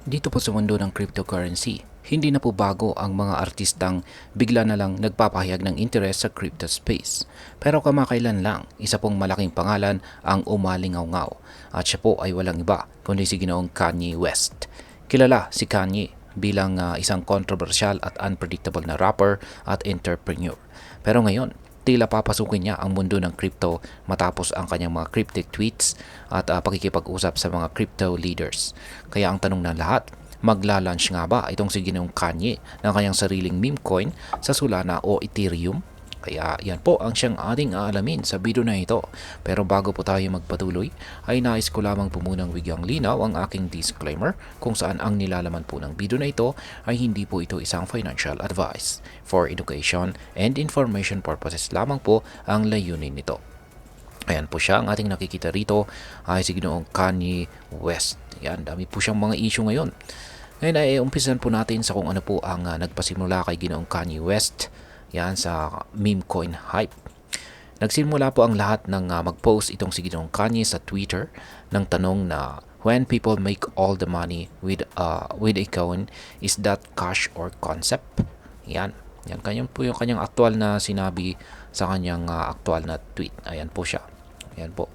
Dito po sa mundo ng cryptocurrency, hindi na po bago ang mga artistang bigla na lang nagpapahayag ng interest sa crypto space. Pero kamakailan lang, isa pong malaking pangalan ang umalingaw-ngaw at siya po ay walang iba kundi si Ginoong Kanye West. Kilala si Kanye bilang isang controversial at unpredictable na rapper at entrepreneur. Pero ngayon, tila papasukin niya ang mundo ng crypto matapos ang kanyang mga cryptic tweets at pakikipag-usap sa mga crypto leaders. Kaya ang tanong ng lahat, magla-launch nga ba itong si Ginoong Kanye ng kanyang sariling meme coin sa Solana o Ethereum? Kaya yan po ang siyang ating aalamin sa video na ito. Pero bago po tayo magpatuloy, ay nais ko lamang po munang bigyang linaw ang aking disclaimer kung saan ang nilalaman po ng video na ito ay hindi po ito isang financial advice. For education and information purposes lamang po ang layunin nito. Ayan po siya, ang ating nakikita rito ay si Ginoong Kanye West. Yan, dami po siyang mga issue ngayon. Ngayon ay umpisan po natin sa kung ano po ang nagpasimula kay Ginoong Kanye West. Yan sa meme coin hype. Nagsimula po ang lahat ng mag-post itong si Ginoong Kanye sa Twitter ng tanong na when people make all the money with a coin, is that cash or concept? Yan. Yan kanyan po yung kanyang aktual na sinabi sa kanyang aktual na tweet. Ayan po siya. Ayan po.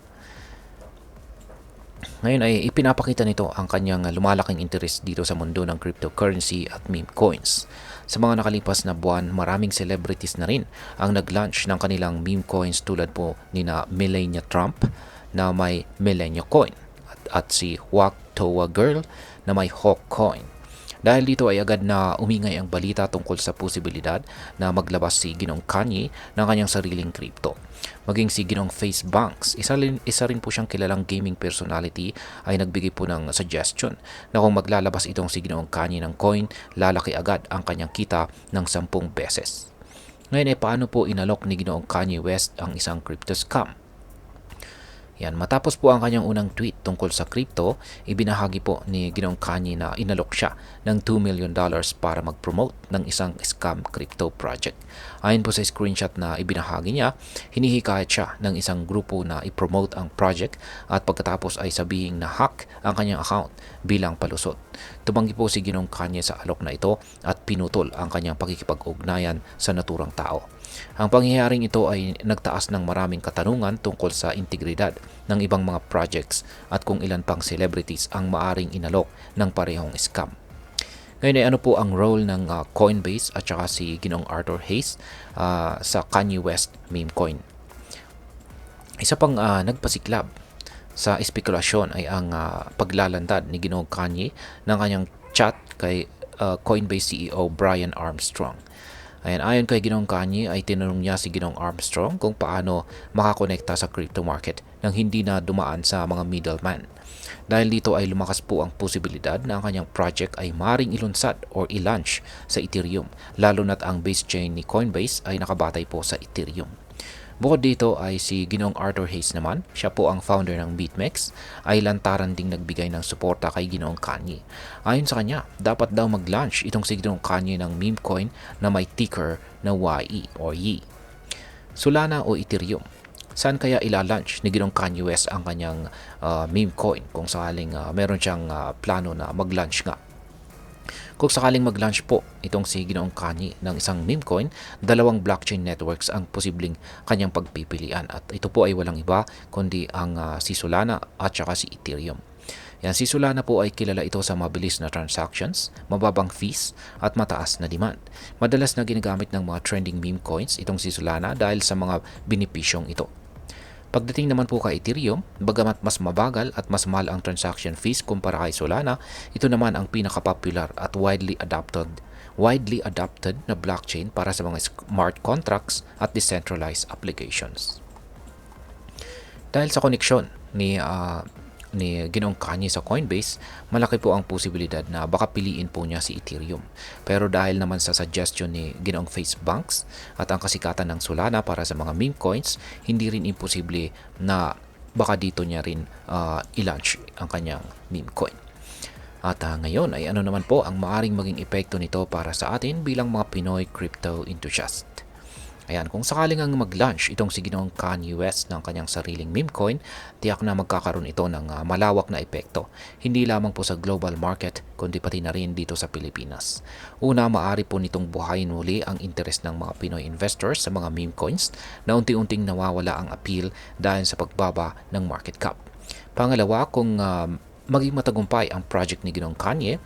Ngayon ay ipinapakita nito ang kanyang lumalaking interest dito sa mundo ng cryptocurrency at meme coins. Sa mga nakalipas na buwan, maraming celebrities na rin ang nag-launch ng kanilang meme coins tulad po ni na Melania Trump na may Melania coin at si Wak Toa Girl na may Hawk coin. Dahil dito ay agad na umingay ang balita tungkol sa posibilidad na maglabas si Ginoong Kanye ng kanyang sariling crypto. Maging si Ginoong Face Banks, isa rin po siyang kilalang gaming personality, ay nagbigay po ng suggestion na kung maglalabas itong si Ginoong Kanye ng coin, lalaki agad ang kanyang kita ng 10 beses. Ngayon ay paano po inalok ni Ginoong Kanye West ang isang crypto scam? Yan, matapos po ang kanyang unang tweet tungkol sa crypto, ibinahagi po ni Ginoong Kanye na inalok siya ng $2 million para mag-promote ng isang scam crypto project. Ayon po sa screenshot na ibinahagi niya, hinihikayat siya ng isang grupo na i-promote ang project at pagkatapos ay sabihing na hack ang kanyang account bilang palusot. Tumanggi po si Ginoong Kanye sa alok na ito at pinutol ang kanyang pakikipag-ugnayan sa naturang tao. Ang pangyayaring ito ay nagtaas ng maraming katanungan tungkol sa integridad ng ibang mga projects at kung ilan pang celebrities ang maaring inalok ng parehong scam. Ngayon ay ano po ang role ng Coinbase at saka si Ginoong Arthur Hayes sa Kanye West meme coin? Isa pang nagpasiklab sa espekulasyon ay ang paglalandad ni Ginoong Kanye ng kanyang chat kay Coinbase CEO Brian Armstrong. Ayon kay Ginoong Kanye ay tinanong niya si Ginoong Armstrong kung paano makakonekta sa crypto market nang hindi na dumaan sa mga middleman. Dahil dito ay lumakas po ang posibilidad na ang kanyang project ay maring ilunsad or i-launch sa Ethereum, lalo na't ang base chain ni Coinbase ay nakabatay po sa Ethereum. Bukod dito ay si Ginoong Arthur Hayes naman, siya po ang founder ng BitMEX, ay lantaran ding nagbigay ng suporta kay Ginoong Kanye. Ayon sa kanya, dapat daw mag-launch itong si Ginoong Kanye ng meme coin na may ticker na YE or YE. Solana o Ethereum. Saan kaya ila-launch ni Ginoong Kanye West ang kanyang meme coin kung sakaling meron siyang plano na mag-launch nga? Kung sakaling mag-launch po itong si Ginoong Kanye ng isang meme coin, dalawang blockchain networks ang posibleng kanyang pagpipilian at ito po ay walang iba kundi ang si Solana at saka si Ethereum. Yan, si Solana po ay kilala ito sa mabilis na transactions, mababang fees at mataas na demand. Madalas na ginagamit ng mga trending meme coins itong si Solana dahil sa mga benepisyong ito. Pagdating naman po kay Ethereum, bagamat mas mabagal at mas mahal ang transaction fees kumpara kay Solana, ito naman ang pinaka-popular at widely adopted na blockchain para sa mga smart contracts at decentralized applications. Dahil sa koneksyon ni Ginoong Kanye sa Coinbase, malaki po ang posibilidad na baka piliin po niya si Ethereum. Pero dahil naman sa suggestion ni Ginoong Face Banks at ang kasikatan ng Solana para sa mga meme coins, hindi rin imposible na baka dito niya rin i-launch ang kanyang meme coin. At ngayon ay ano naman po ang maaring maging epekto nito para sa atin bilang mga Pinoy crypto enthusiast. Ayan, kung sakaling ang mag-launch itong si Ginoong Kanye West ng kanyang sariling meme coin, tiyak na magkakaroon ito ng malawak na epekto. Hindi lamang po sa global market, kundi pati na rin dito sa Pilipinas. Una, maaari po nitong buhayin muli ang interes ng mga Pinoy investors sa mga meme coins na unti-unting nawawala ang appeal dahil sa pagbaba ng market cap. Pangalawa, kung maging matagumpay ang project ni Ginoong Kanye,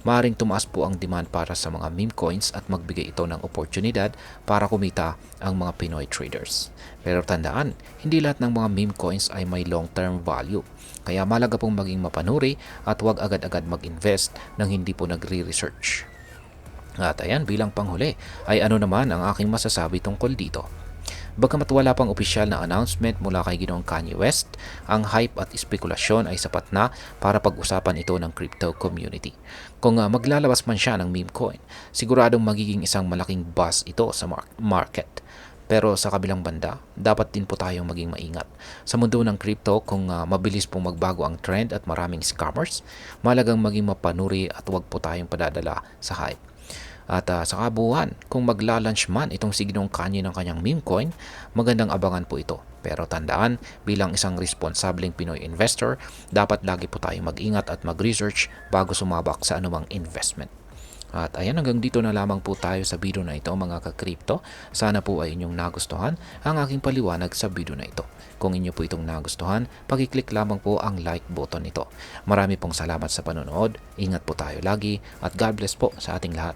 maaaring tumaas po ang demand para sa mga meme coins at magbigay ito ng oportunidad para kumita ang mga Pinoy traders. Pero tandaan, hindi lahat ng mga meme coins ay may long-term value. Kaya malaga pong maging mapanuri at huwag agad-agad mag-invest nang hindi po nagre-research. At ayan, bilang panghuli, ay ano naman ang aking masasabi tungkol dito. Bagamat wala pang opisyal na announcement mula kay Ginoong Kanye West, ang hype at spekulasyon ay sapat na para pag-usapan ito ng crypto community. Kung maglalabas man siya ng meme coin, siguradong magiging isang malaking buzz ito sa market. Pero sa kabilang banda, dapat din po tayong maging maingat. Sa mundo ng crypto, kung mabilis pong magbago ang trend at maraming scammers, malagang maging mapanuri at huwag po tayong padadala sa hype. At sa kabuuan, kung magla-launch man itong si Ginoong Kanye ng kanyang meme coin, magandang abangan po ito. Pero tandaan, bilang isang responsableng Pinoy investor, dapat lagi po tayong mag-ingat at mag-research bago sumabak sa anumang investment. At ayan, hanggang dito na lamang po tayo sa video na ito mga ka-crypto. Sana po ay inyong nagustuhan ang aking paliwanag sa video na ito. Kung inyo po itong nagustuhan, pag-click lamang po ang like button nito. Marami pong salamat sa panonood, ingat po tayo lagi at God bless po sa ating lahat.